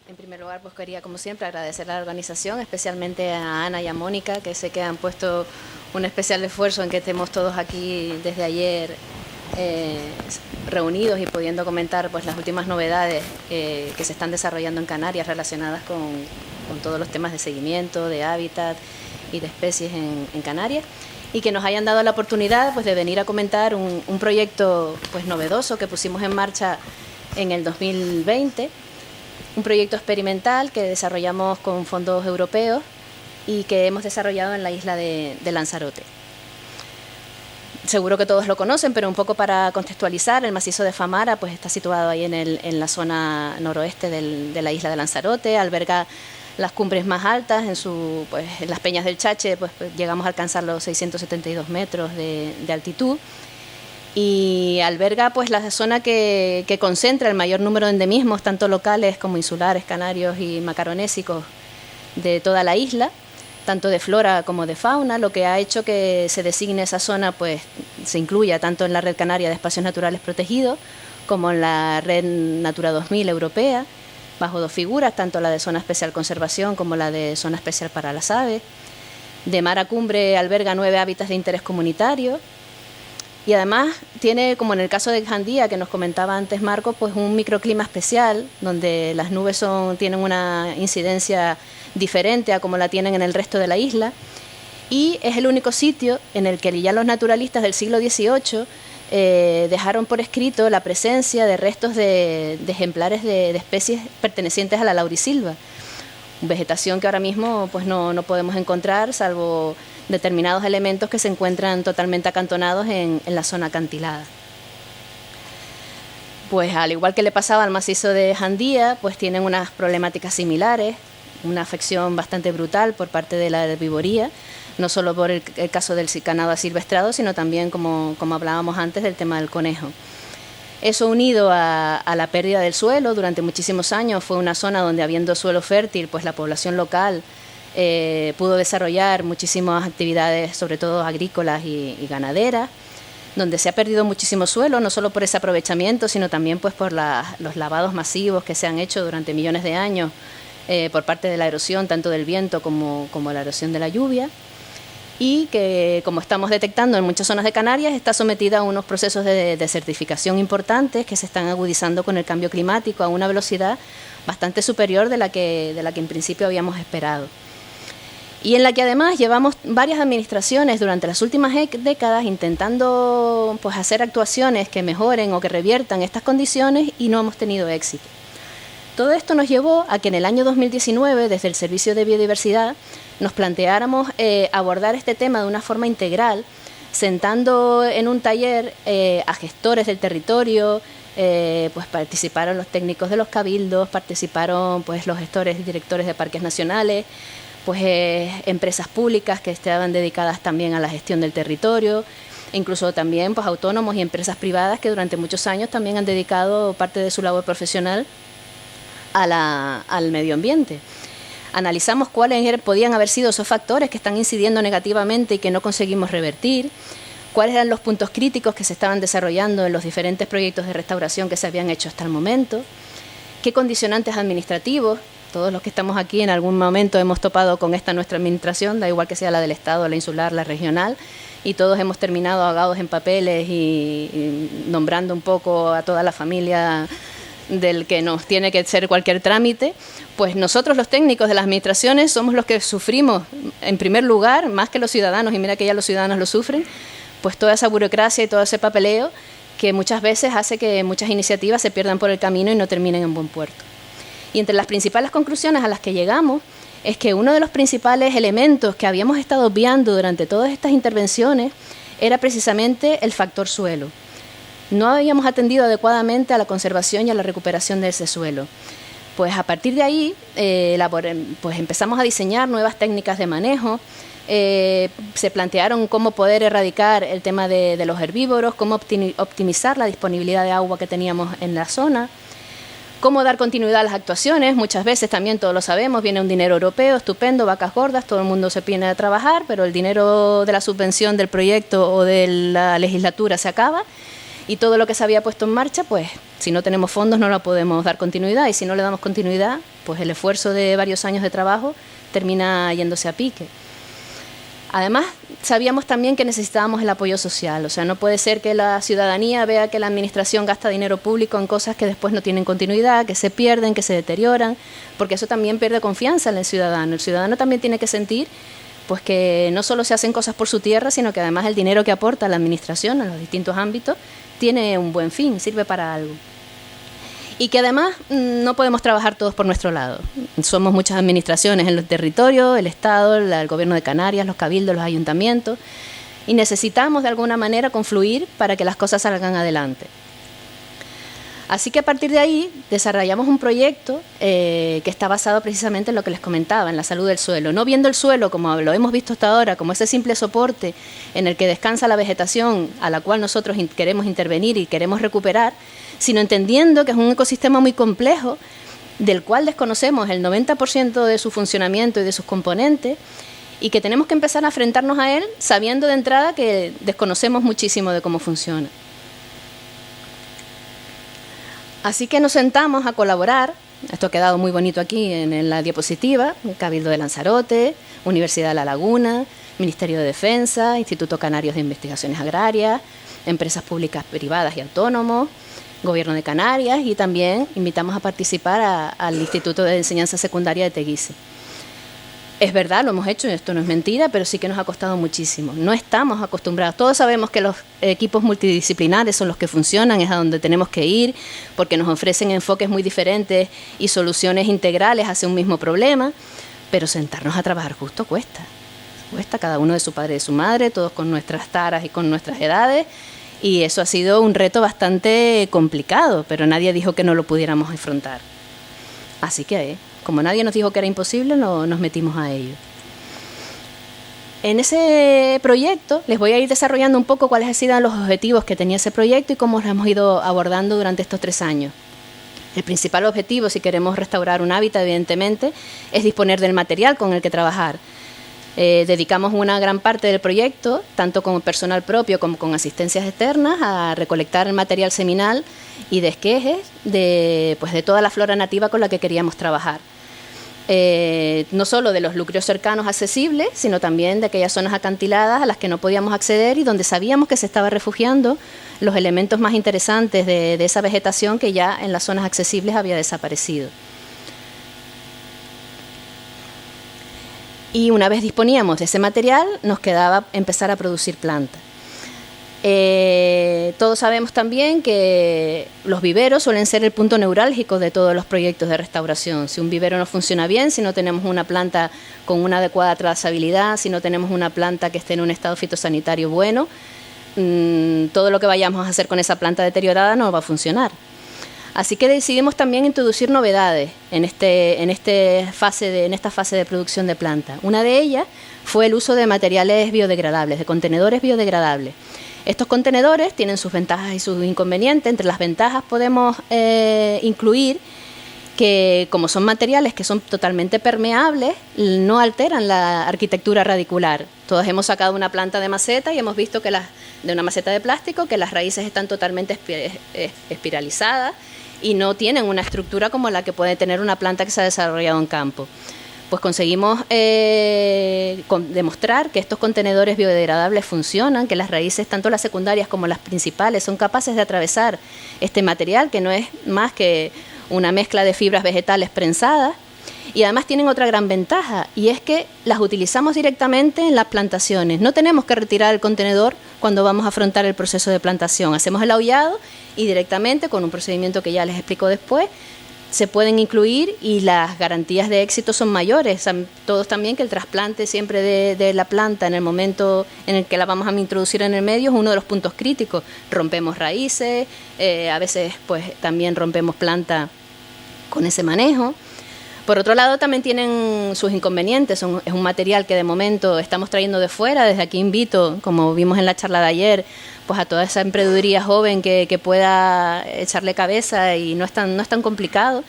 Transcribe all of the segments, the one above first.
En primer lugar, pues quería, como siempre, agradecer a la organización, especialmente a Ana y a Mónica, que sé que han puesto un especial esfuerzo en que estemos todos aquí desde ayer reunidos y pudiendo comentar pues las últimas novedades que se están desarrollando en Canarias relacionadas con todos los temas de seguimiento, de hábitat y de especies en Canarias, y que nos hayan dado la oportunidad pues de venir a comentar un proyecto pues novedoso que pusimos en marcha en el 2020, un proyecto experimental que desarrollamos con fondos europeos y que hemos desarrollado en la isla de Lanzarote. Seguro que todos lo conocen, pero un poco para contextualizar, el macizo de Famara pues está situado ahí en la zona noroeste de la isla de Lanzarote, alberga las cumbres más altas, en las peñas del Chache pues llegamos a alcanzar los 672 metros de altitud, y alberga pues la zona que concentra el mayor número de endemismos, tanto locales como insulares, canarios y macaronésicos, de toda la isla, tanto de flora como de fauna, lo que ha hecho que se designe esa zona, pues se incluya tanto en la Red Canaria de Espacios Naturales Protegidos como en la Red Natura 2000 europea, bajo dos figuras, tanto la de Zona Especial Conservación como la de Zona Especial para las Aves. De mar a cumbre alberga 9 hábitats de interés comunitario y además tiene, como en el caso de Jandía, que nos comentaba antes Marco, pues un microclima especial, donde las nubes tienen una incidencia diferente a como la tienen en el resto de la isla, y es el único sitio en el que ya los naturalistas del siglo XVIII dejaron por escrito la presencia de restos de ejemplares de especies pertenecientes a la laurisilva, vegetación que ahora mismo pues no podemos encontrar, salvo determinados elementos que se encuentran totalmente acantonados en la zona acantilada. Pues al igual que le pasaba al macizo de Jandía, pues tienen unas problemáticas similares, una afección bastante brutal por parte de la herbivoría, no solo por el caso del ganado asilvestrado, sino también, como hablábamos antes, del tema del conejo. Eso, unido a la pérdida del suelo durante muchísimos años, fue una zona donde, habiendo suelo fértil, pues la población local pudo desarrollar muchísimas actividades, sobre todo agrícolas y ganaderas, donde se ha perdido muchísimo suelo, no solo por ese aprovechamiento, sino también pues por los lavados masivos que se han hecho durante millones de años por parte de la erosión, tanto del viento como la erosión de la lluvia, y que, como estamos detectando en muchas zonas de Canarias, está sometida a unos procesos de desertificación importantes que se están agudizando con el cambio climático a una velocidad bastante superior de la que en principio habíamos esperado. Y en la que además llevamos varias administraciones durante las últimas décadas intentando pues hacer actuaciones que mejoren o que reviertan estas condiciones, y no hemos tenido éxito. Todo esto nos llevó a que en el año 2019, desde el Servicio de Biodiversidad, nos planteáramos abordar este tema de una forma integral, sentando en un taller a gestores del territorio, pues participaron los técnicos de los cabildos, participaron pues los gestores y directores de parques nacionales, pues empresas públicas que estaban dedicadas también a la gestión del territorio, e incluso también pues autónomos y empresas privadas que durante muchos años también han dedicado parte de su labor profesional al medio ambiente. Analizamos cuáles podían haber sido esos factores que están incidiendo negativamente y que no conseguimos revertir, cuáles eran los puntos críticos que se estaban desarrollando en los diferentes proyectos de restauración que se habían hecho hasta el momento, qué condicionantes administrativos. Todos los que estamos aquí en algún momento hemos topado con esta nuestra administración, da igual que sea la del Estado, la insular, la regional, y todos hemos terminado ahogados en papeles y nombrando un poco a toda la familia del que nos tiene que hacer cualquier trámite. Pues nosotros, los técnicos de las administraciones, somos los que sufrimos en primer lugar, más que los ciudadanos, y mira que ya los ciudadanos lo sufren, pues toda esa burocracia y todo ese papeleo que muchas veces hace que muchas iniciativas se pierdan por el camino y no terminen en buen puerto. Y entre las principales conclusiones a las que llegamos es que uno de los principales elementos que habíamos estado obviando durante todas estas intervenciones era precisamente el factor suelo. No habíamos atendido adecuadamente a la conservación y a la recuperación de ese suelo. Pues a partir de ahí pues empezamos a diseñar nuevas técnicas de manejo, se plantearon cómo poder erradicar el tema de los herbívoros, cómo optimizar la disponibilidad de agua que teníamos en la zona, cómo dar continuidad a las actuaciones. Muchas veces también, todos lo sabemos, viene un dinero europeo, estupendo, vacas gordas, todo el mundo se pone a trabajar, pero el dinero de la subvención del proyecto o de la legislatura se acaba Y todo lo que se había puesto en marcha, pues si no tenemos fondos no lo podemos dar continuidad, y si no le damos continuidad, pues el esfuerzo de varios años de trabajo termina yéndose a pique. Además, sabíamos también que necesitábamos el apoyo social, o sea, no puede ser que la ciudadanía vea que la administración gasta dinero público en cosas que después no tienen continuidad, que se pierden, que se deterioran, porque eso también pierde confianza en el ciudadano. El ciudadano también tiene que sentir pues que no solo se hacen cosas por su tierra, sino que además el dinero que aporta la administración en los distintos ámbitos tiene un buen fin, sirve para algo. Y que además no podemos trabajar todos por nuestro lado. Somos muchas administraciones en los territorios, el Estado, el Gobierno de Canarias, los cabildos, los ayuntamientos, y necesitamos de alguna manera confluir para que las cosas salgan adelante. Así que a partir de ahí desarrollamos un proyecto que está basado precisamente en lo que les comentaba, en la salud del suelo. No viendo el suelo, como lo hemos visto hasta ahora, como ese simple soporte en el que descansa la vegetación a la cual nosotros queremos intervenir y queremos recuperar, sino entendiendo que es un ecosistema muy complejo, del cual desconocemos el 90% de su funcionamiento y de sus componentes, y que tenemos que empezar a enfrentarnos a él sabiendo de entrada que desconocemos muchísimo de cómo funciona. Así que nos sentamos a colaborar. Esto ha quedado muy bonito aquí en la diapositiva: Cabildo de Lanzarote, Universidad de La Laguna, Ministerio de Defensa, Instituto Canario de Investigaciones Agrarias, empresas públicas, privadas y autónomos, Gobierno de Canarias, y también invitamos a participar al Instituto de Enseñanza Secundaria de Teguise. Es verdad, lo hemos hecho, esto no es mentira, pero sí que nos ha costado muchísimo. No estamos acostumbrados. Todos sabemos que los equipos multidisciplinares son los que funcionan, es a donde tenemos que ir, porque nos ofrecen enfoques muy diferentes y soluciones integrales hacia un mismo problema, pero sentarnos a trabajar justo cuesta. Cuesta, cada uno de su padre y de su madre, todos con nuestras taras y con nuestras edades, y eso ha sido un reto bastante complicado, pero nadie dijo que no lo pudiéramos afrontar. Así que como nadie nos dijo que era imposible, nos metimos a ello. En ese proyecto les voy a ir desarrollando un poco cuáles han sido los objetivos que tenía ese proyecto y cómo los hemos ido abordando durante estos 3 años. El principal objetivo, si queremos restaurar un hábitat, evidentemente, es disponer del material con el que trabajar. Dedicamos una gran parte del proyecto, tanto con personal propio como con asistencias externas, a recolectar el material seminal y de esquejes de toda la flora nativa con la que queríamos trabajar. No solo de los núcleos cercanos accesibles, sino también de aquellas zonas acantiladas a las que no podíamos acceder y donde sabíamos que se estaba refugiando los elementos más interesantes de esa vegetación que ya en las zonas accesibles había desaparecido. Y una vez disponíamos de ese material, nos quedaba empezar a producir plantas. Todos sabemos también que los viveros suelen ser el punto neurálgico de todos los proyectos de restauración. Si un vivero no funciona bien, si no tenemos una planta con una adecuada trazabilidad, si no tenemos una planta que esté en un estado fitosanitario bueno, todo lo que vayamos a hacer con esa planta deteriorada no va a funcionar. Así que decidimos también introducir novedades en esta fase de producción de planta. Una de ellas fue el uso de materiales biodegradables, de contenedores biodegradables. Estos contenedores tienen sus ventajas y sus inconvenientes. Entre las ventajas podemos incluir que, como son materiales que son totalmente permeables, no alteran la arquitectura radicular. Todos hemos sacado una planta de maceta y hemos visto que de una maceta de plástico que las raíces están totalmente espiralizadas y no tienen una estructura como la que puede tener una planta que se ha desarrollado en campo. Pues conseguimos demostrar que estos contenedores biodegradables funcionan, que las raíces, tanto las secundarias como las principales, son capaces de atravesar este material, que no es más que una mezcla de fibras vegetales prensadas, y además tienen otra gran ventaja, y es que las utilizamos directamente en las plantaciones. No tenemos que retirar el contenedor cuando vamos a afrontar el proceso de plantación. Hacemos el aullado y directamente, con un procedimiento que ya les explico después, se pueden incluir y las garantías de éxito son mayores. Todos también que el trasplante siempre de la planta en el momento en el que la vamos a introducir en el medio es uno de los puntos críticos. Rompemos raíces, a veces pues también rompemos planta con ese manejo. Por otro lado, también tienen sus inconvenientes. Es un material que de momento estamos trayendo de fuera. Desde aquí invito, como vimos en la charla de ayer, pues a toda esa emprendeduría joven que pueda echarle cabeza, y no es tan complicado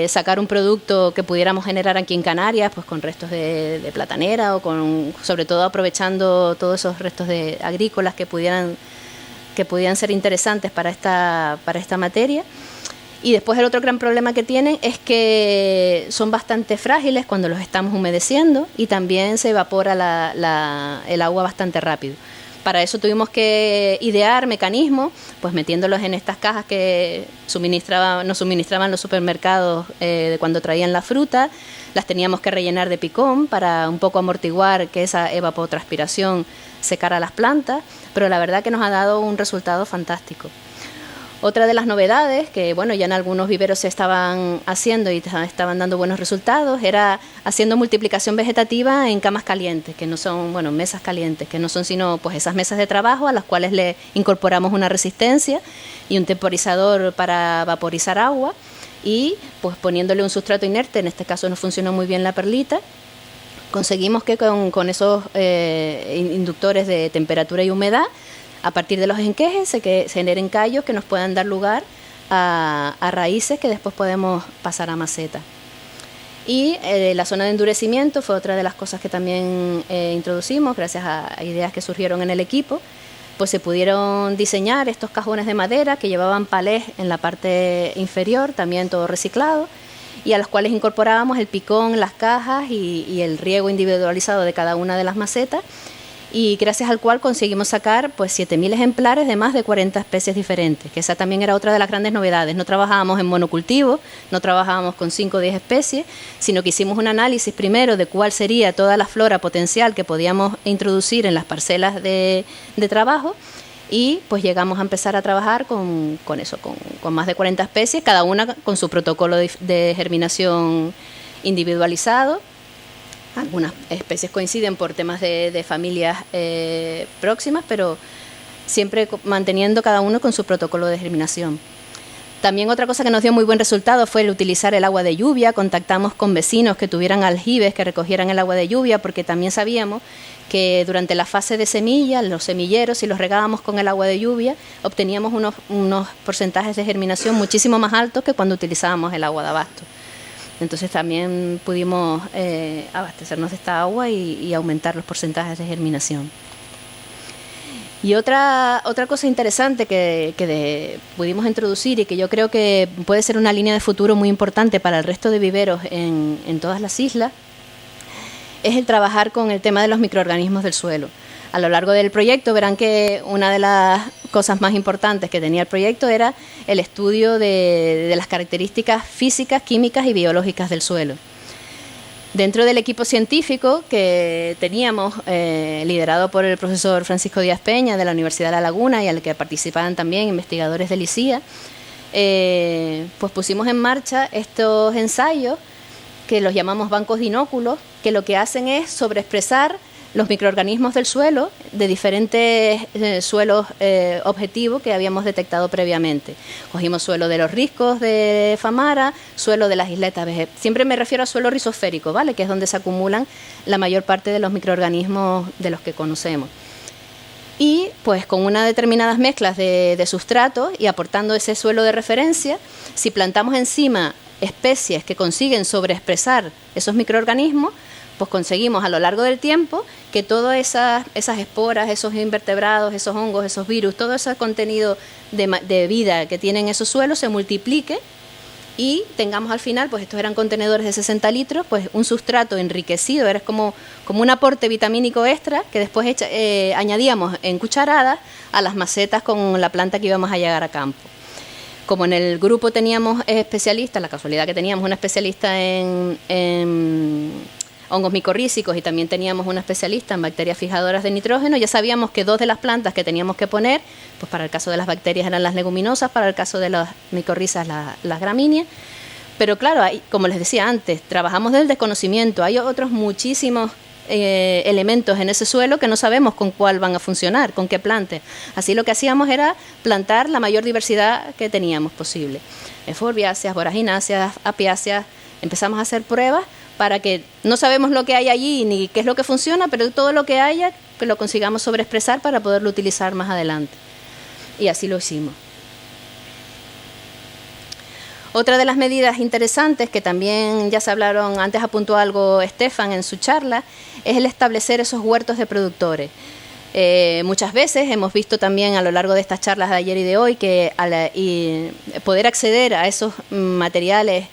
sacar un producto que pudiéramos generar aquí en Canarias, pues con restos de platanera o sobre todo aprovechando todos esos restos agrícolas que pudieran que podían ser interesantes para esta materia. Y después el otro gran problema que tienen es que son bastante frágiles cuando los estamos humedeciendo y también se evapora el agua bastante rápido. Para eso tuvimos que idear mecanismos, pues metiéndolos en estas cajas que nos suministraban los supermercados de cuando traían la fruta. Las teníamos que rellenar de picón para un poco amortiguar que esa evapotranspiración secara las plantas, pero la verdad que nos ha dado un resultado fantástico. Otra de las novedades, que bueno, ya en algunos viveros se estaban haciendo y estaban dando buenos resultados, era haciendo multiplicación vegetativa en camas calientes, que no son, bueno, mesas calientes, que no son sino pues esas mesas de trabajo a las cuales le incorporamos una resistencia y un temporizador para vaporizar agua y pues poniéndole un sustrato inerte, en este caso nos funcionó muy bien la perlita. Conseguimos que con esos inductores de temperatura y humedad, a partir de los enquejes se generen callos que nos puedan dar lugar a raíces que después podemos pasar a maceta. Y la zona de endurecimiento fue otra de las cosas que también introducimos gracias a ideas que surgieron en el equipo. Pues se pudieron diseñar estos cajones de madera que llevaban palés en la parte inferior, también todo reciclado, y a los cuales incorporábamos el picón, las cajas y el riego individualizado de cada una de las macetas, y gracias al cual conseguimos sacar pues 7.000 ejemplares de más de 40 especies diferentes, que esa también era otra de las grandes novedades. No trabajábamos en monocultivo, no trabajábamos con 5 o 10 especies, sino que hicimos un análisis primero de cuál sería toda la flora potencial que podíamos introducir en las parcelas de trabajo, y pues llegamos a empezar a trabajar con más de 40 especies, cada una con su protocolo de germinación individualizado. Algunas especies coinciden por temas de familias próximas, pero siempre manteniendo cada uno con su protocolo de germinación. También otra cosa que nos dio muy buen resultado fue el utilizar el agua de lluvia. Contactamos con vecinos que tuvieran aljibes que recogieran el agua de lluvia, porque también sabíamos que durante la fase de semilla, los semilleros, si los regábamos con el agua de lluvia, obteníamos unos porcentajes de germinación muchísimo más altos que cuando utilizábamos el agua de abasto. Entonces también pudimos abastecernos de esta agua y aumentar los porcentajes de germinación. Y otra cosa interesante que pudimos introducir y que yo creo que puede ser una línea de futuro muy importante para el resto de viveros en todas las islas, es el trabajar con el tema de los microorganismos del suelo. A lo largo del proyecto verán que una de las cosas más importantes que tenía el proyecto era el estudio de las características físicas, químicas y biológicas del suelo. Dentro del equipo científico que teníamos, liderado por el profesor Francisco Díaz Peña de la Universidad de La Laguna y al que participaban también investigadores del ICIA, pues pusimos en marcha estos ensayos que los llamamos bancos de inóculos, que lo que hacen es sobreexpresar los microorganismos del suelo de diferentes suelos objetivos que habíamos detectado previamente. Cogimos suelo de los riscos de Famara, suelo de las isletas, siempre me refiero a suelo rizosférico, ¿vale?, que es donde se acumulan la mayor parte de los microorganismos de los que conocemos. Y pues con unas determinadas mezclas de sustratos y aportando ese suelo de referencia, si plantamos encima especies que consiguen sobreexpresar esos microorganismos, pues conseguimos a lo largo del tiempo que todas esas esporas, esos invertebrados, esos hongos, esos virus, todo ese contenido de vida que tienen esos suelos se multiplique y tengamos al final, pues estos eran contenedores de 60 litros, pues un sustrato enriquecido, era como un aporte vitamínico extra que después añadíamos en cucharadas a las macetas con la planta que íbamos a llegar a campo. Como en el grupo teníamos especialistas, la casualidad que teníamos una especialista en hongos micorrízicos y también teníamos una especialista en bacterias fijadoras de nitrógeno, ya sabíamos que 2 de las plantas que teníamos que poner, pues para el caso de las bacterias eran las leguminosas, para el caso de las micorrizas las gramíneas. Pero claro, como les decía antes, trabajamos desde el desconocimiento, hay otros muchísimos elementos en ese suelo que no sabemos con cuál van a funcionar, con qué plante. Así lo que hacíamos era plantar la mayor diversidad que teníamos posible. Euforbiáceas, boragináceas, apiáceas. Empezamos a hacer pruebas para que no sabemos lo que hay allí ni qué es lo que funciona, pero todo lo que haya que lo consigamos sobreexpresar para poderlo utilizar más adelante. Y así lo hicimos. Otra de las medidas interesantes que también ya se hablaron, antes apuntó algo Estefan en su charla, es el establecer esos huertos de productores. Muchas veces hemos visto también a lo largo de estas charlas de ayer y de hoy que poder acceder a esos materiales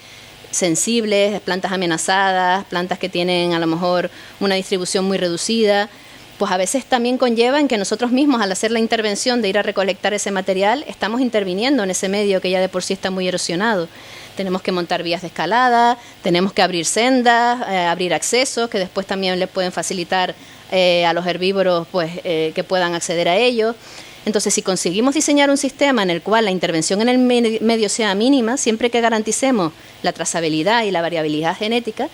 sensibles, plantas amenazadas, plantas que tienen a lo mejor una distribución muy reducida, pues a veces también conlleva en que nosotros mismos, al hacer la intervención de ir a recolectar ese material, estamos interviniendo en ese medio que ya de por sí está muy erosionado. Tenemos que montar vías de escalada, tenemos que abrir sendas, abrir accesos que después también les pueden facilitar a los herbívoros pues, que puedan acceder a ellos. Entonces, si conseguimos diseñar un sistema en el cual la intervención en el medio sea mínima, siempre que garanticemos la trazabilidad y la variabilidad genética,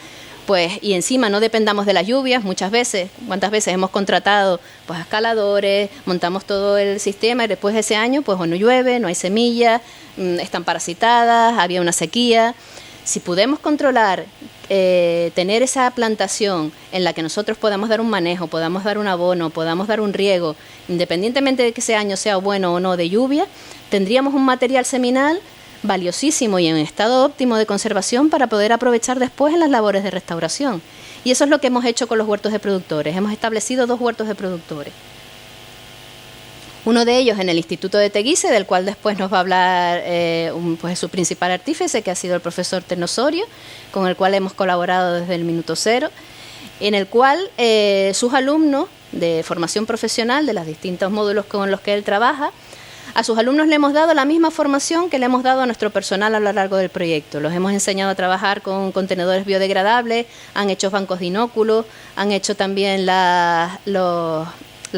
pues, y encima no dependamos de las lluvias, muchas veces, ¿cuántas veces hemos contratado pues, escaladores, montamos todo el sistema y después de ese año pues o no llueve, no hay semillas, están parasitadas, había una sequía? Si podemos controlar, tener esa plantación en la que nosotros podamos dar un manejo, podamos dar un abono, podamos dar un riego, independientemente de que ese año sea bueno o no de lluvia, tendríamos un material seminal valiosísimo y en estado óptimo de conservación para poder aprovechar después en las labores de restauración. Y eso es lo que hemos hecho con los huertos de productores. Hemos establecido 2 huertos de productores. Uno de ellos en el Instituto de Teguise, del cual después nos va a hablar pues su principal artífice, que ha sido el profesor Tenosorio, con el cual hemos colaborado desde el minuto cero, en el cual sus alumnos de formación profesional, de los distintos módulos con los que él trabaja, a sus alumnos le hemos dado la misma formación que le hemos dado a nuestro personal a lo largo del proyecto. Los hemos enseñado a trabajar con contenedores biodegradables, han hecho bancos de inóculos, han hecho también las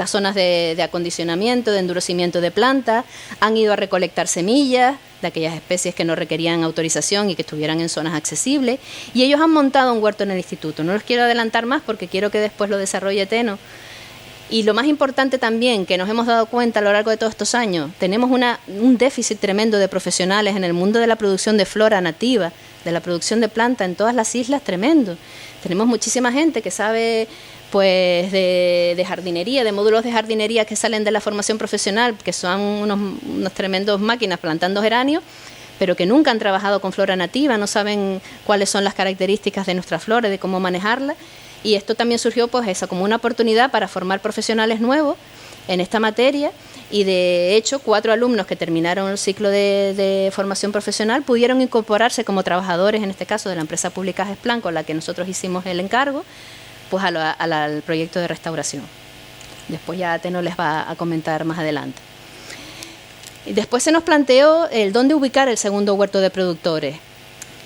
zonas de acondicionamiento, de endurecimiento de plantas, han ido a recolectar semillas de aquellas especies que no requerían autorización y que estuvieran en zonas accesibles, y ellos han montado un huerto en el instituto. No los quiero adelantar más porque quiero que después lo desarrolle Teno. Y lo más importante también, que nos hemos dado cuenta a lo largo de todos estos años, tenemos un déficit tremendo de profesionales en el mundo de la producción de flora nativa, de la producción de planta en todas las islas, tremendo. Tenemos muchísima gente que sabe pues de jardinería, de módulos de jardinería que salen de la formación profesional, que son unos tremendos máquinas plantando geranios, pero que nunca han trabajado con flora nativa, no saben cuáles son las características de nuestra flora, de cómo manejarla. Y esto también surgió pues eso, como una oportunidad para formar profesionales nuevos en esta materia, y de hecho 4 alumnos que terminaron el ciclo de formación profesional pudieron incorporarse como trabajadores, en este caso de la empresa pública Gesplan, con la que nosotros hicimos el encargo, pues al proyecto de restauración. Después ya Teno les va a comentar más adelante. Y después se nos planteó el dónde ubicar el segundo huerto de productores,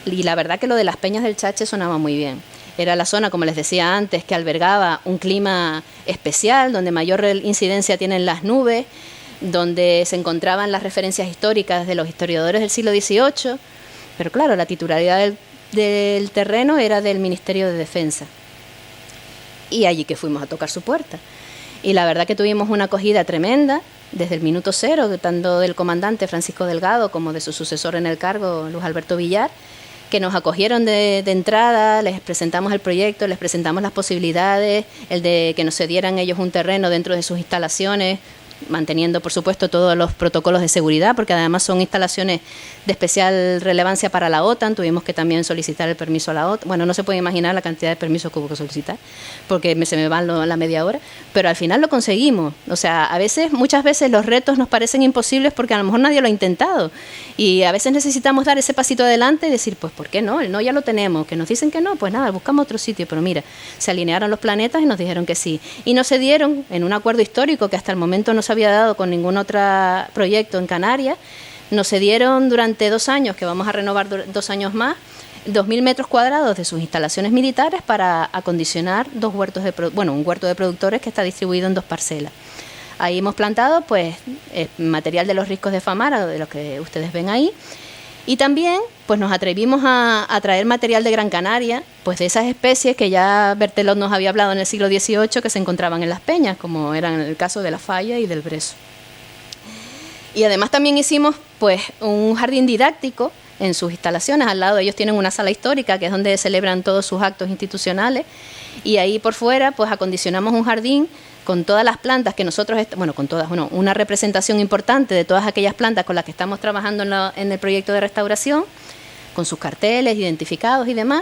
y la verdad que lo de las Peñas del Chache sonaba muy bien. Era la zona, como les decía antes, que albergaba un clima especial, donde mayor incidencia tienen las nubes, donde se encontraban las referencias históricas de los historiadores del siglo XVIII, pero claro, la titularidad del terreno era del Ministerio de Defensa. Y allí que fuimos a tocar su puerta. Y la verdad que tuvimos una acogida tremenda, desde el minuto cero, tanto del comandante Francisco Delgado como de su sucesor en el cargo, Luis Alberto Villar, que nos acogieron de entrada, les presentamos el proyecto, les presentamos las posibilidades, el de que nos cedieran ellos un terreno dentro de sus instalaciones, manteniendo por supuesto todos los protocolos de seguridad, porque además son instalaciones de especial relevancia para la OTAN. Tuvimos que también solicitar el permiso a la OTAN. Bueno, no se puede imaginar la cantidad de permisos que hubo que solicitar, porque se me van la media hora, pero al final lo conseguimos. O sea, muchas veces los retos nos parecen imposibles porque a lo mejor nadie lo ha intentado, y a veces necesitamos dar ese pasito adelante y decir, pues ¿por qué no? El no ya lo tenemos. Que nos dicen que no, pues nada, buscamos otro sitio. Pero mira, se alinearon los planetas y nos dijeron que sí, y nos cedieron en un acuerdo histórico que hasta el momento no se había dado con ningún otro proyecto en Canarias. Nos cedieron durante 2 años, que vamos a renovar 2 años más, 2.000 metros cuadrados de sus instalaciones militares para acondicionar un huerto de productores que está distribuido en 2 parcelas. Ahí hemos plantado pues material de los riscos de Famara, de los que ustedes ven ahí, y también pues nos atrevimos a traer material de Gran Canaria, pues de esas especies que ya Berthelot nos había hablado en el siglo XVIII que se encontraban en las peñas, como eran en el caso de la falla y del brezo. Y además también hicimos pues un jardín didáctico en sus instalaciones. Al lado ellos tienen una sala histórica, que es donde celebran todos sus actos institucionales, y ahí por fuera pues acondicionamos un jardín con todas las plantas que nosotros, una representación importante de todas aquellas plantas con las que estamos trabajando en el proyecto de restauración, con sus carteles identificados y demás.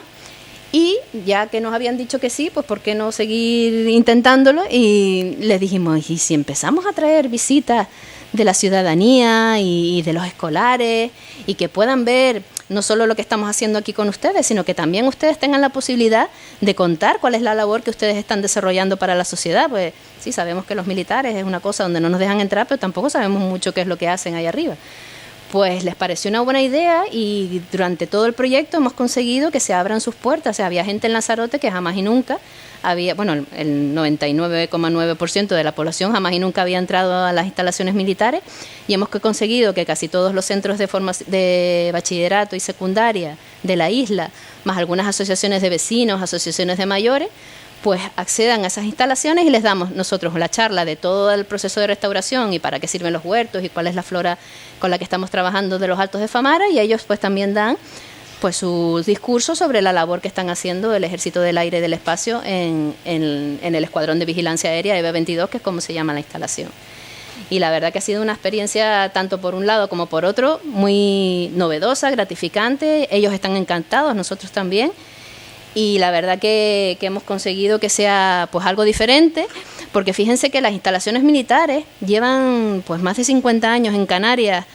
Y ya que nos habían dicho que sí, pues ¿por qué no seguir intentándolo? Y les dijimos, ¿y si empezamos a traer visitas de la ciudadanía y de los escolares y que puedan ver no solo lo que estamos haciendo aquí con ustedes, sino que también ustedes tengan la posibilidad de contar cuál es la labor que ustedes están desarrollando para la sociedad? Pues sí, sabemos que los militares es una cosa donde no nos dejan entrar, pero tampoco sabemos mucho qué es lo que hacen ahí arriba. Pues les pareció una buena idea y durante todo el proyecto hemos conseguido que se abran sus puertas. O sea, había gente en Lanzarote que jamás y nunca había, bueno, el 99,9% de la población jamás y nunca había entrado a las instalaciones militares, y hemos conseguido que casi todos los centros de bachillerato y secundaria de la isla, más algunas asociaciones de vecinos, asociaciones de mayores, pues accedan a esas instalaciones y les damos nosotros la charla de todo el proceso de restauración y para qué sirven los huertos y cuál es la flora con la que estamos trabajando de los Altos de Famara, y ellos pues también dan pues sus discursos sobre la labor que están haciendo el Ejército del Aire y del Espacio en el Escuadrón de Vigilancia Aérea EB-22, que es como se llama la instalación. Y la verdad que ha sido una experiencia, tanto por un lado como por otro, muy novedosa, gratificante. Ellos están encantados, nosotros también. Y la verdad que hemos conseguido que sea pues algo diferente, porque fíjense que las instalaciones militares llevan pues más de 50 años en Canarias,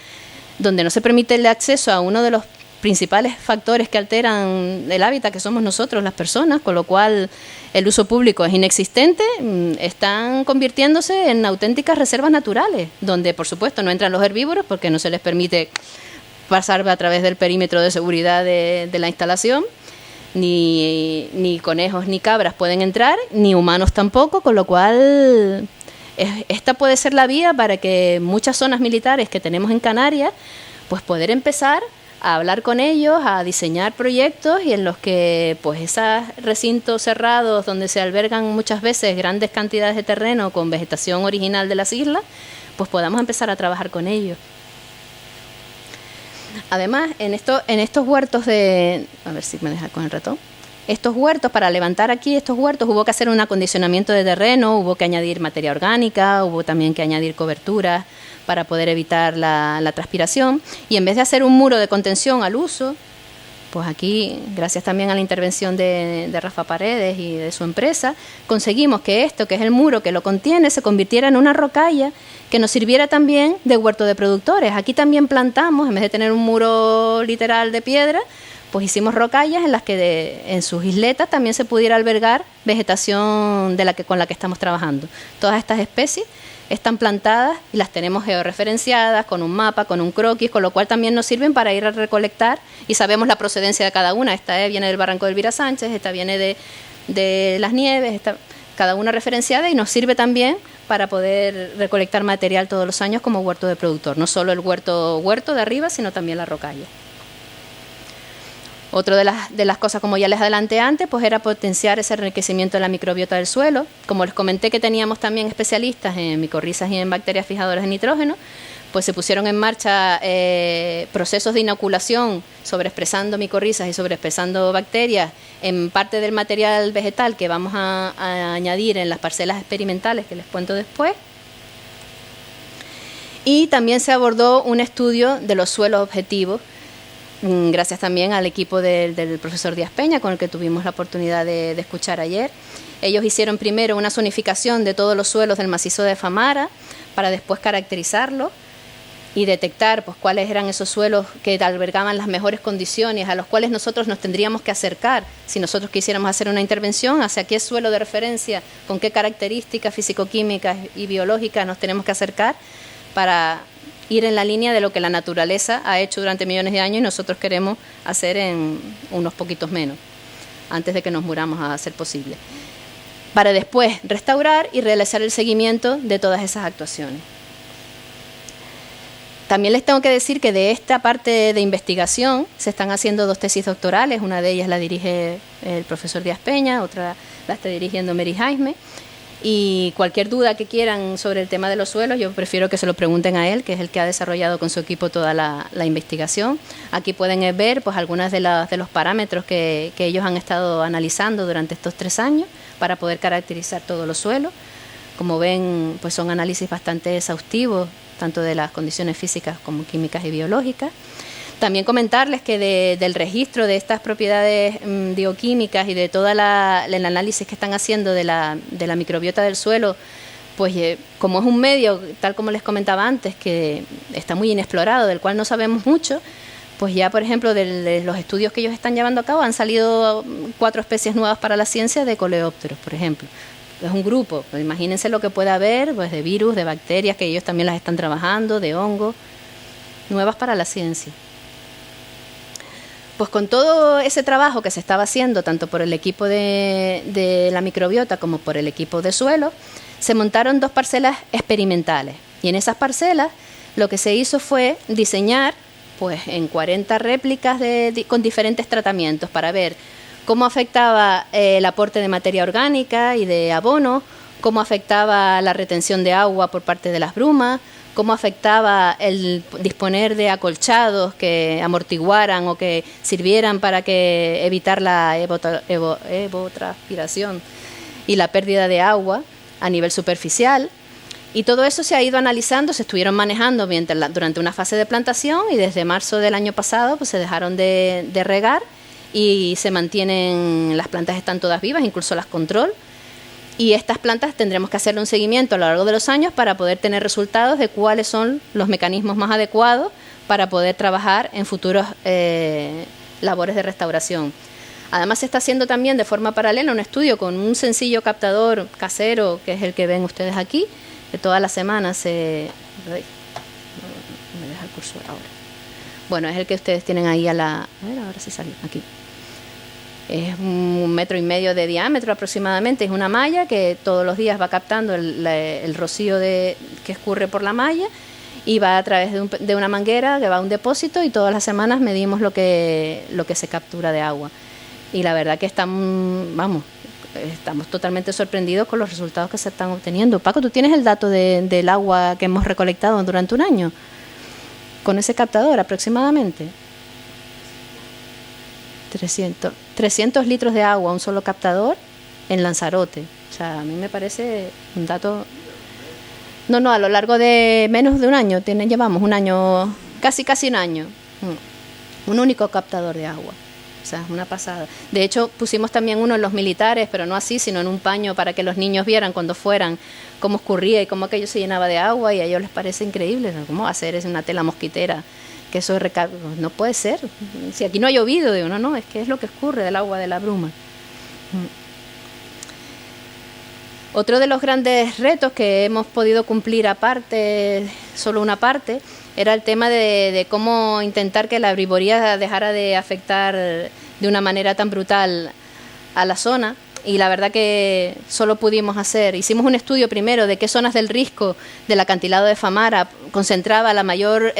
donde no se permite el acceso a uno de los principales factores que alteran el hábitat, que somos nosotros, las personas, con lo cual el uso público es inexistente. Están convirtiéndose en auténticas reservas naturales, donde por supuesto no entran los herbívoros porque no se les permite pasar a través del perímetro de seguridad de la instalación. Ni conejos ni cabras pueden entrar, ni humanos tampoco, con lo cual esta puede ser la vía para que muchas zonas militares que tenemos en Canarias, pues poder empezar a hablar con ellos, a diseñar proyectos y en los que pues esos recintos cerrados donde se albergan muchas veces grandes cantidades de terreno con vegetación original de las islas, pues podamos empezar a trabajar con ellos. Además, en estos huertos a ver si me deja con el ratón. Estos huertos, para levantar aquí estos huertos, hubo que hacer un acondicionamiento de terreno, hubo que añadir materia orgánica, hubo también que añadir coberturas para poder evitar la transpiración. Y en vez de hacer un muro de contención al uso, pues aquí, gracias también a la intervención de Rafa Paredes y de su empresa, conseguimos que esto, que es el muro que lo contiene, se convirtiera en una rocalla que nos sirviera también de huerto de productores. Aquí también plantamos, en vez de tener un muro literal de piedra, pues hicimos rocallas en las que en sus isletas también se pudiera albergar vegetación con la que estamos trabajando. Todas estas especies están plantadas y las tenemos georreferenciadas con un mapa, con un croquis, con lo cual también nos sirven para ir a recolectar y sabemos la procedencia de cada una. Esta viene del barranco del Elvira Sánchez, esta viene de Las Nieves, cada una referenciada, y nos sirve también para poder recolectar material todos los años como huerto de productor, no solo el huerto de arriba, sino también la rocalla. Otra de las cosas, como ya les adelanté antes, pues era potenciar ese enriquecimiento de la microbiota del suelo. Como les comenté que teníamos también especialistas en micorrizas y en bacterias fijadoras de nitrógeno, pues se pusieron en marcha procesos de inoculación sobreexpresando micorrizas y sobreexpresando bacterias en parte del material vegetal que vamos a añadir en las parcelas experimentales que les cuento después. Y también se abordó un estudio de los suelos objetivos, gracias también al equipo del profesor Díaz Peña, con el que tuvimos la oportunidad de escuchar ayer. Ellos hicieron primero una zonificación de todos los suelos del macizo de Famara para después caracterizarlo y detectar pues cuáles eran esos suelos que albergaban las mejores condiciones, a los cuales nosotros nos tendríamos que acercar si nosotros quisiéramos hacer una intervención, hacia qué suelo de referencia, con qué características físico-químicas y biológicas nos tenemos que acercar para ir en la línea de lo que la naturaleza ha hecho durante millones de años y nosotros queremos hacer en unos poquitos menos, antes de que nos muramos, a ser posible, para después restaurar y realizar el seguimiento de todas esas actuaciones. También les tengo que decir que de esta parte de investigación se están haciendo 2 tesis doctorales, una de ellas la dirige el profesor Díaz Peña, otra la está dirigiendo Mary Jaime. Y cualquier duda que quieran sobre el tema de los suelos, yo prefiero que se lo pregunten a él, que es el que ha desarrollado con su equipo toda la investigación. Aquí pueden ver pues algunas de los parámetros que ellos han estado analizando durante estos 3 años para poder caracterizar todos los suelos. Como ven, pues son análisis bastante exhaustivos, tanto de las condiciones físicas como químicas y biológicas. También comentarles que del registro de estas propiedades bioquímicas y de todo el análisis que están haciendo de la microbiota del suelo, pues como es un medio, tal como les comentaba antes, que está muy inexplorado, del cual no sabemos mucho, pues ya, por ejemplo, de los estudios que ellos están llevando a cabo han salido 4 especies nuevas para la ciencia de coleópteros, por ejemplo. Es un grupo, pues imagínense lo que puede haber, pues de virus, de bacterias, que ellos también las están trabajando, de hongos, nuevas para la ciencia. Pues con todo ese trabajo que se estaba haciendo, tanto por el equipo de la microbiota como por el equipo de suelo, se montaron 2 parcelas experimentales. Y en esas parcelas lo que se hizo fue diseñar pues en 40 réplicas con diferentes tratamientos para ver cómo afectaba el aporte de materia orgánica y de abono, cómo afectaba la retención de agua por parte de las brumas, cómo afectaba el disponer de acolchados que amortiguaran o que sirvieran para evitar la evotranspiración y la pérdida de agua a nivel superficial. Y todo eso se ha ido analizando, se estuvieron manejando durante una fase de plantación y desde marzo del año pasado pues se dejaron de regar y se mantienen, las plantas están todas vivas, incluso las control. Y estas plantas tendremos que hacerle un seguimiento a lo largo de los años para poder tener resultados de cuáles son los mecanismos más adecuados para poder trabajar en futuros labores de restauración. Además se está haciendo también de forma paralela un estudio con un sencillo captador casero, que es el que ven ustedes aquí, que todas las semanas se... No me deja el cursor ahora. Bueno, es el que ustedes tienen ahí a ver, ahora sí salió, aquí. Es 1,5 metros de diámetro aproximadamente, es una malla que todos los días va captando el rocío que escurre por la malla y va a través de una manguera que va a un depósito y todas las semanas medimos lo que se captura de agua. Y la verdad que estamos totalmente sorprendidos con los resultados que se están obteniendo. Paco, ¿tú tienes el dato del agua que hemos recolectado durante un año con ese captador aproximadamente? 300 litros de agua, un solo captador en Lanzarote. O sea, a mí me parece un dato... No, a lo largo de menos de un año, llevamos un año, casi un año, un único captador de agua. O sea, es una pasada. De hecho, pusimos también uno en los militares, pero no así, sino en un paño para que los niños vieran cuando fueran cómo escurría y cómo aquello se llenaba de agua y a ellos les parece increíble. ¿Cómo va a ser? Es una tela mosquitera, que eso no puede ser. Si aquí no ha llovido, digo, no, es que es lo que escurre del agua de la bruma. Otro de los grandes retos que hemos podido cumplir aparte, solo una parte, era el tema de cómo intentar que la briboría dejara de afectar de una manera tan brutal a la zona. Y la verdad que solo hicimos un estudio primero de qué zonas del risco del acantilado de Famara concentraba la mayor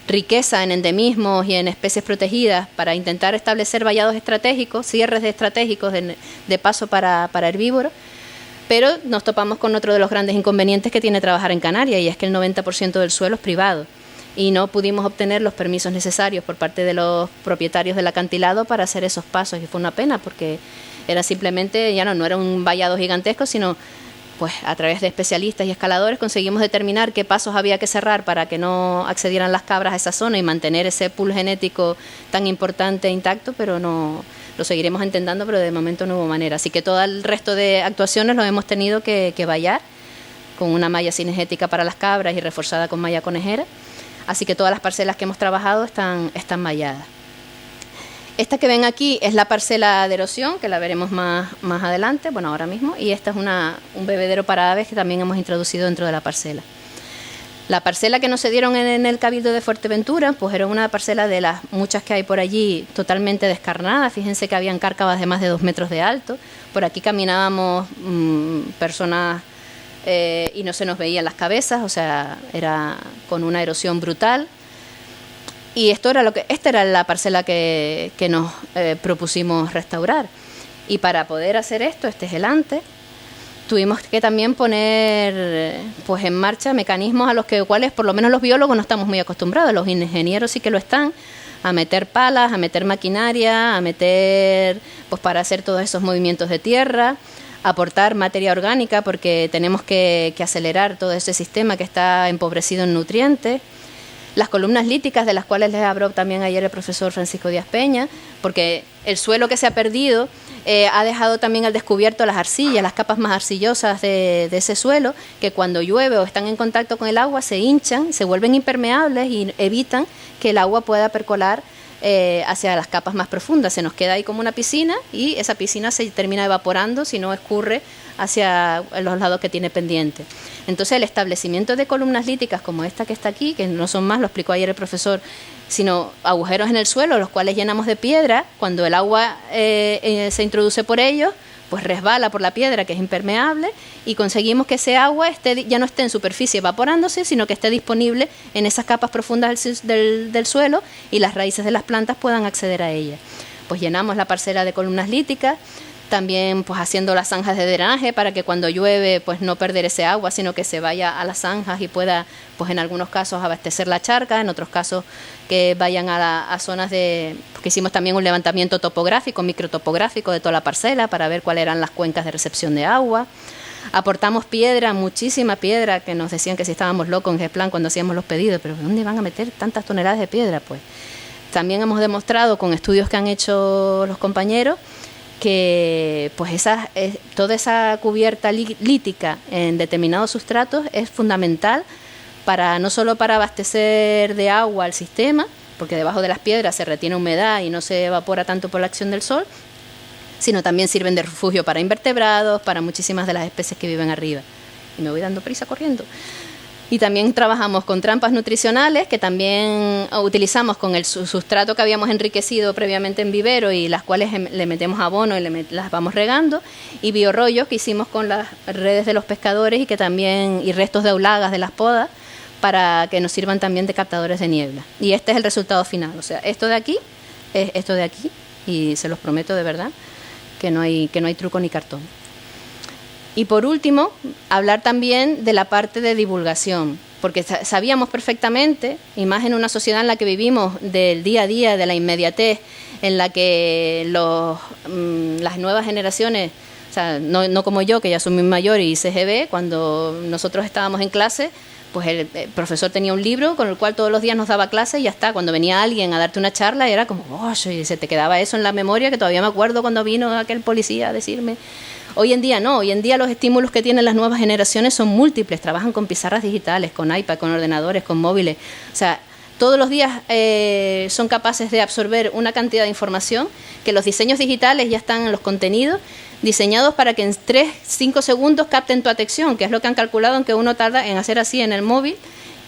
riqueza en endemismos y en especies protegidas para intentar establecer vallados estratégicos, cierres estratégicos de paso para herbívoros. Pero nos topamos con otro de los grandes inconvenientes que tiene trabajar en Canarias, y es que el 90% del suelo es privado y no pudimos obtener los permisos necesarios por parte de los propietarios del acantilado para hacer esos pasos, y fue una pena porque era simplemente, ya no era un vallado gigantesco, sino pues a través de especialistas y escaladores conseguimos determinar qué pasos había que cerrar para que no accedieran las cabras a esa zona y mantener ese pool genético tan importante intacto, pero no lo seguiremos intentando, pero de momento no hubo manera. Así que todo el resto de actuaciones lo hemos tenido que vallar con una malla cinegética para las cabras y reforzada con malla conejera. Así que todas las parcelas que hemos trabajado están malladas. Esta que ven aquí es la parcela de erosión, que la veremos más adelante, bueno, ahora mismo, y esta es un bebedero para aves que también hemos introducido dentro de la parcela. La parcela que nos cedieron en el Cabildo de Fuerteventura, pues era una parcela de las muchas que hay por allí totalmente descarnada. Fíjense que habían cárcavas de más de 2 metros de alto. Por aquí caminábamos personas y no se nos veían las cabezas, o sea, era con una erosión brutal. Y esta era la parcela que nos propusimos restaurar. Y para poder hacer esto, este es el antes, tuvimos que también poner pues en marcha mecanismos a los cuales por lo menos los biólogos no estamos muy acostumbrados. Los ingenieros sí que lo están, a meter palas, a meter maquinaria, a meter pues para hacer todos esos movimientos de tierra, aportar materia orgánica porque tenemos que acelerar todo ese sistema que está empobrecido en nutrientes. Las columnas líticas, de las cuales les habló también ayer el profesor Francisco Díaz Peña, porque el suelo que se ha perdido ha dejado también al descubierto las arcillas, las capas más arcillosas de ese suelo, que cuando llueve o están en contacto con el agua se hinchan, se vuelven impermeables y evitan que el agua pueda percolar hacia las capas más profundas. Se nos queda ahí como una piscina y esa piscina se termina evaporando si no escurre hacia los lados que tiene pendiente. Entonces el establecimiento de columnas líticas como esta que está aquí, que no son más, lo explicó ayer el profesor, sino agujeros en el suelo, los cuales llenamos de piedra, cuando el agua se introduce por ellos, pues resbala por la piedra, que es impermeable, y conseguimos que ese agua ya no esté en superficie evaporándose, sino que esté disponible en esas capas profundas del suelo y las raíces de las plantas puedan acceder a ella. Pues llenamos la parcela de columnas líticas, también pues haciendo las zanjas de drenaje para que cuando llueve pues no perder ese agua, sino que se vaya a las zanjas y pueda pues en algunos casos abastecer la charca, en otros casos que vayan a zonas porque hicimos también un levantamiento topográfico, microtopográfico de toda la parcela para ver cuáles eran las cuencas de recepción de agua. Aportamos piedra, muchísima piedra, que nos decían que si estábamos locos en Gesplan cuando hacíamos los pedidos, pero ¿dónde van a meter tantas toneladas de piedra? Pues también hemos demostrado con estudios que han hecho los compañeros que pues toda esa cubierta lítica en determinados sustratos es fundamental no solo para abastecer de agua al sistema, porque debajo de las piedras se retiene humedad y no se evapora tanto por la acción del sol, sino también sirven de refugio para invertebrados, para muchísimas de las especies que viven arriba. Y me voy dando prisa corriendo. Y también trabajamos con trampas nutricionales, que también utilizamos con el sustrato que habíamos enriquecido previamente en vivero y las cuales le metemos abono y las vamos regando, y biorrollos que hicimos con las redes de los pescadores y restos de aulagas de las podas para que nos sirvan también de captadores de niebla. Y este es el resultado final, o sea, esto de aquí es esto de aquí, y se los prometo de verdad que no hay truco ni cartón. Y por último, hablar también de la parte de divulgación, porque sabíamos perfectamente, y más en una sociedad en la que vivimos del día a día, de la inmediatez, en la que las nuevas generaciones, o sea, no como yo, que ya soy muy mayor y hice GB, cuando nosotros estábamos en clase, pues el profesor tenía un libro con el cual todos los días nos daba clase y ya está. Cuando venía alguien a darte una charla era como, ¡oh! Y se te quedaba eso en la memoria, que todavía me acuerdo cuando vino aquel policía a decirme. Hoy en día no, hoy en día los estímulos que tienen las nuevas generaciones son múltiples, trabajan con pizarras digitales, con iPad, con ordenadores, con móviles, o sea, todos los días son capaces de absorber una cantidad de información que los diseños digitales ya están en los contenidos diseñados para que en 3-5 segundos capten tu atención, que es lo que han calculado en que uno tarda en hacer así en el móvil,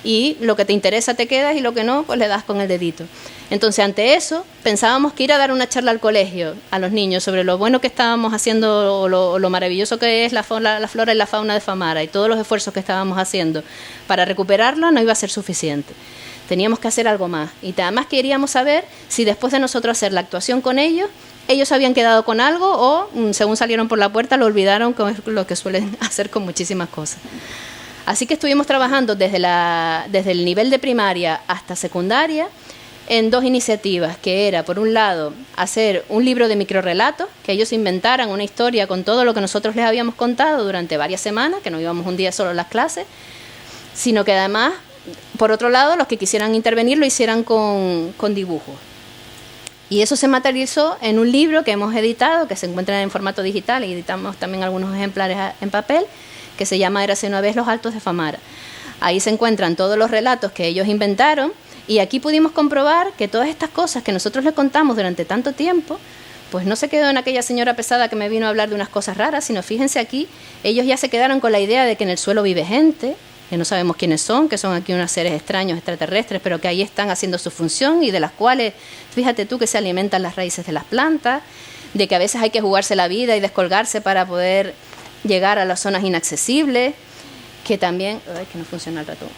y lo que te interesa te quedas y lo que no, pues le das con el dedito. Entonces, ante eso, pensábamos que ir a dar una charla al colegio a los niños sobre lo bueno que estábamos haciendo, o lo maravilloso que es la flora y la fauna de Famara y todos los esfuerzos que estábamos haciendo para recuperarlo, no iba a ser suficiente. Teníamos que hacer algo más. Y además queríamos saber si después de nosotros hacer la actuación con ellos habían quedado con algo o, según salieron por la puerta, lo olvidaron, como es lo que suelen hacer con muchísimas cosas. Así que estuvimos trabajando desde el nivel de primaria hasta secundaria en 2 iniciativas, que era, por un lado, hacer un libro de microrrelatos, que ellos inventaran una historia con todo lo que nosotros les habíamos contado durante varias semanas, que no íbamos un día solo a las clases, sino que además, por otro lado, los que quisieran intervenir lo hicieran con dibujos. Y eso se materializó en un libro que hemos editado, que se encuentra en formato digital, y editamos también algunos ejemplares en papel, que se llama Érase una vez los Altos de Famara. Ahí se encuentran todos los relatos que ellos inventaron, y aquí pudimos comprobar que todas estas cosas que nosotros les contamos durante tanto tiempo, pues no se quedó en aquella señora pesada que me vino a hablar de unas cosas raras, sino fíjense aquí, ellos ya se quedaron con la idea de que en el suelo vive gente, que no sabemos quiénes son, que son aquí unos seres extraños, extraterrestres, pero que ahí están haciendo su función y de las cuales, fíjate tú, que se alimentan las raíces de las plantas, de que a veces hay que jugarse la vida y descolgarse para poder llegar a las zonas inaccesibles, que también... Ay, que no funciona el ratón.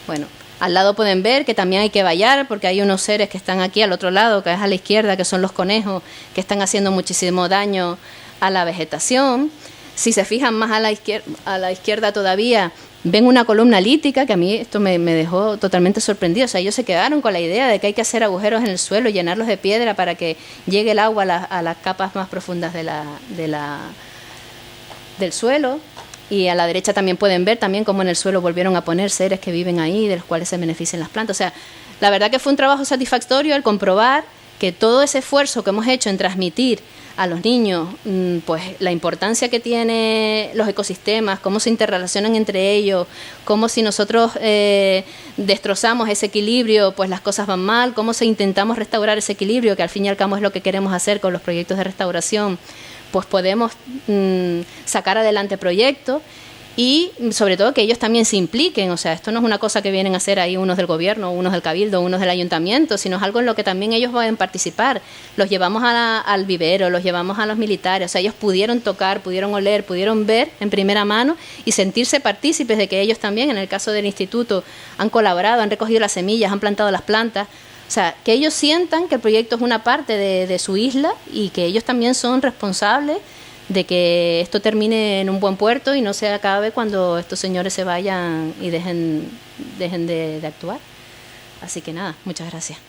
Bueno, al lado pueden ver que también hay que vallar, porque hay unos seres que están aquí al otro lado, que es a la izquierda, que son los conejos, que están haciendo muchísimo daño a la vegetación. Si se fijan más a la izquierda todavía, ven una columna lítica, que a mí esto me dejó totalmente sorprendido. O sea, ellos se quedaron con la idea de que hay que hacer agujeros en el suelo y llenarlos de piedra para que llegue el agua a las capas más profundas del suelo. Y a la derecha también pueden ver también cómo en el suelo volvieron a poner seres que viven ahí, de los cuales se benefician las plantas. O sea, la verdad que fue un trabajo satisfactorio el comprobar que todo ese esfuerzo que hemos hecho en transmitir a los niños pues la importancia que tienen los ecosistemas, cómo se interrelacionan entre ellos, cómo si nosotros destrozamos ese equilibrio, pues las cosas van mal, cómo si intentamos restaurar ese equilibrio, que al fin y al cabo es lo que queremos hacer con los proyectos de restauración, pues podemos sacar adelante proyectos y sobre todo que ellos también se impliquen. O sea, esto no es una cosa que vienen a hacer ahí unos del gobierno, unos del cabildo, unos del ayuntamiento, sino es algo en lo que también ellos pueden participar. Los llevamos al vivero, los llevamos a los militares, o sea, ellos pudieron tocar, pudieron oler, pudieron ver en primera mano y sentirse partícipes de que ellos también, en el caso del instituto, han colaborado, han recogido las semillas, han plantado las plantas. O sea, que ellos sientan que el proyecto es una parte de su isla y que ellos también son responsables de que esto termine en un buen puerto y no se acabe cuando estos señores se vayan y dejen de actuar. Así que nada, muchas gracias.